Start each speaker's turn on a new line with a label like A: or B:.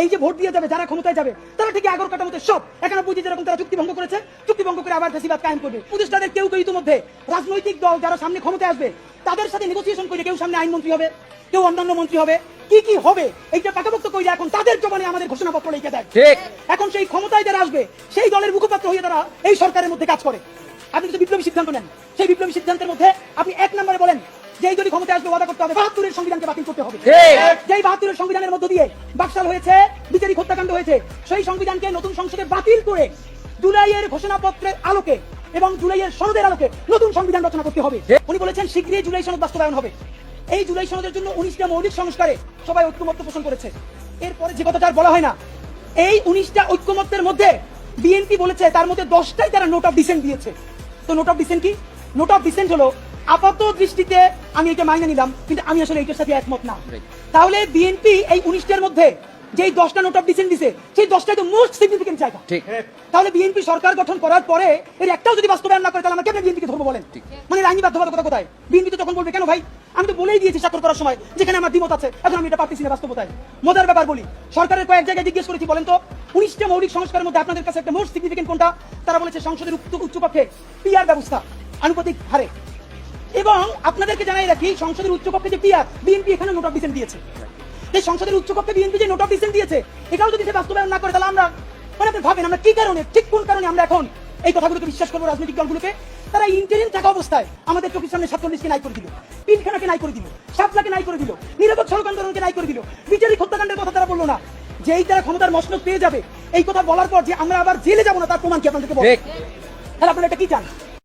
A: এই যে ভোট দিয়ে যাবে, যারা ক্ষমতায় যাবে, তারা ঠিক 11টার মধ্যে সব 91 যেরকম তারা চুক্তি ভঙ্গ করেছে, চুক্তি ভঙ্গ করে আবার ফ্যাসিবাদ কায়েম করবে। উপদেষ্টাদের কেউ কেউ ইতিমধ্যে রাজনৈতিক দল যারা সামনে ক্ষমতায় আসবে তাদের সাথে নেগোসিয়েশন করে কেউ সামনে আইনমন্ত্রী হবে, কেউ অন্যান্য মন্ত্রী হবে, কি কি হবে এইটা পাকাপোক্ত করে এখন তাদের জবানে আমাদের ঘোষণাপত্র লিখে দেয়।
B: ঠিক।
A: এখন সেই ক্ষমতায় যারা আসবে সেই দলের মুখপাত্র হয়ে তারা এই সরকারের মধ্যে কাজ করে। আপনি কিছু বিপ্লবী সিদ্ধান্ত নেন, সেই বিপ্লবী সিদ্ধান্তের মধ্যে আপনি 1 নম্বরে বলেন যে এই যদি ক্ষমতায় আসবে ওয়াদা করতে হবে 72-এর সংবিধানকে বাতিল করতে হবে। যেই 72-এর সংবিধানের মধ্য দিয়ে বাকশাল হয়েছে, বিচারিক হত্যাকাণ্ড হয়েছে, সেই সংবিধানকে নতুন সংসদে বাতিল করে জুলাইয়ের ঘোষণাপত্রের আলোকে এবং জুলাইয়ের সনদের আলোকে নতুন সংবিধান রচনা করতে হবে। উনি বলেছেন শীঘ্রই জুলাই সনদ বাস্তবায়ন হবে। এই জুলাই সনদের জন্য 19টা মৌলিক সংস্কারে সবাই ঐক্যমত্য পোষণ করেছে। এরপরে যে কথাটা আর বলা হয় না, এই 19টা ঐক্যমত্যের মধ্যে বিএনপি বলেছে তার মধ্যে 10টাই তারা নোট অফ ডিসেন্ট দিয়েছে। তো নোট অফ ডিসেন্ট কি? নোট অফ ডিসেন্ট হলো আপাত দৃষ্টিতে আমি এটা মাইনে নিলাম, কিন্তু আমি আসলে এটার সাথে একমত না। তাহলে বিএনপি এই 19টার মধ্যে যেই 10টা নোট অফ ডিসেন্ট দিছে সেই 10টাই তো মোস্ট সিগনিফিকেন্ট জায়গা। তাহলে বিএনপি সরকার গঠন করার পরে এর একটাও যদি বাস্তবায়ন না করে তাহলে আমরা কেন বিএনপিকে ধরবো বলেন? মানে আইনি বাধ্যবাধকতা কোথায়? বিএনপি তো তখন বলবে কেন ভাই, আমি তো বলেই দিয়েছি স্বাক্ষর করার সময় যেখানে আমার দ্বিমত আছে, এখন আমি এটা পারতেছি না বাস্তবতায়। মজার ব্যাপার বলি, সরকারের কয়েক জায়গায় জিজ্ঞেস করেছি বলেন তো 19টা মৌলিক সংস্কারের মধ্যে আপনাদের কাছে একটা মোস্ট সিগনিফিকেন্ট কোনটা? তারা বলেছে সংসদের উচ্চকক্ষে পিআর ব্যবস্থা আনুপাতিক হারে। এবং আপনাদেরকে জানাই রাখি, সংসদের উচ্চকক্ষে যে পিআর, বিএনপি এখানে নোট অফ ডিসেন্ট দিয়েছে। এই সংসদের উচ্চকক্ষে বিএনপি যে নোট অফ ডিসেন্ট দিয়েছে এটাও যদি সে বাস্তবায়ন না করে তাহলে আমরা মানে আপনি ভাবেন আমরা কি কারণে, ঠিক কোন কারণে আমরা এখন এই কথাগুলোকে বিশ্বাস করবো? রাজনৈতিক দলগুলোকে তারা ইন্টারিম থাকা অবস্থায় আমাদের চোখের সামনে 47কে নাই করে দিল, পিলখানাকে নাই করে দিল, শাপলাকে নাই করে দিল, নিরাপদ সড়ক আন্দোলনকে নাই করে দিল, বিচারিক হত্যাকাণ্ডের কথা তারা বললো না। যেই তারা ক্ষমতার মসনদ পেয়ে যাবে এই কথা বলার পর যে আমরা আবার জেলে যাবো না তার প্রমাণ কি আপনাদেরকে বলবো? তাহলে আপনারা এটা কি চান?